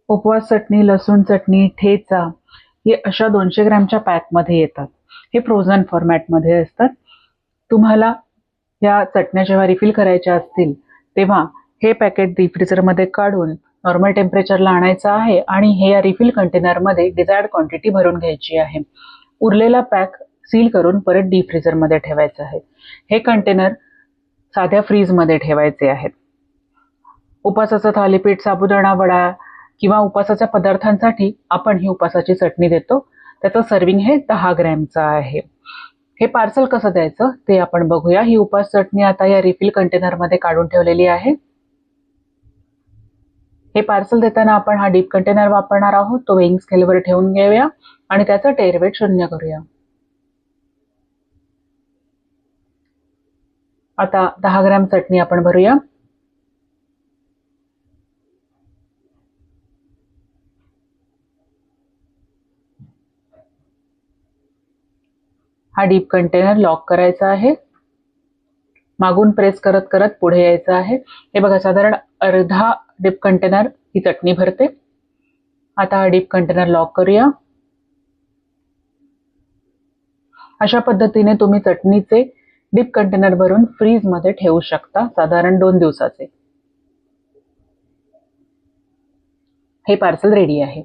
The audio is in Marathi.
उपवास चटणी, लसूण चटणी, ठेचा हे अशा 200 ग्रॅमच्या पॅकमध्ये येतात. हे फ्रोझन फॉर्मॅटमध्ये असतात. तुम्हाला या चटण्या जेव्हा रिफिल करायच्या असतील तेव्हा हे पॅकेट डीप फ्रीझरमध्ये काढून नॉर्मल टेम्परेचरला आणायचं आहे आणि हे या रिफिल कंटेनरमध्ये डिझायर्ड क्वांटिटी भरून घ्यायची आहे. उरलेला पॅक सील करून परत डीप फ्रीझरमध्ये ठेवायचं आहे. हे कंटेनर साध्या फ्रीजमध्ये ठेवायचे आहेत. उपासाचं थालीपीठ, साबुदाणा वडा किंवा उपासाच्या पदार्थांसाठी आपण ही उपासाची चटणी देतो. त्याचं सर्विंग हे 10 ग्रॅमचं आहे. हे पार्सल कसं द्यायचं ते आपण बघूया. ही उपास चटणी आता या रिफिल कंटेनरमध्ये काढून ठेवलेली आहे. हे पार्सल देताना आपण हा डीप कंटेनर वापरणार आहोत. तो वेइंग स्केलवर ठेवून घेऊया आणि त्याचं टेरवेट 0 करूया. आता 10 ग्रॅम चटणी आपण भरूया. हा डीप कंटेनर लॉक करायचा आहे. मागून प्रेस करत करत पुढे यायचं आहे. हे बघा, साधारण अर्धा डीप कंटेनर ही चटणी भरते. आता हा डीप कंटेनर लॉक करूया. अशा पद्धतीने तुम्ही चटणीचे डीप कंटेनर भरून फ्रीजमध्ये ठेवू शकता, साधारण 2 दिवसाचे. हे पार्सल रेडी आहे.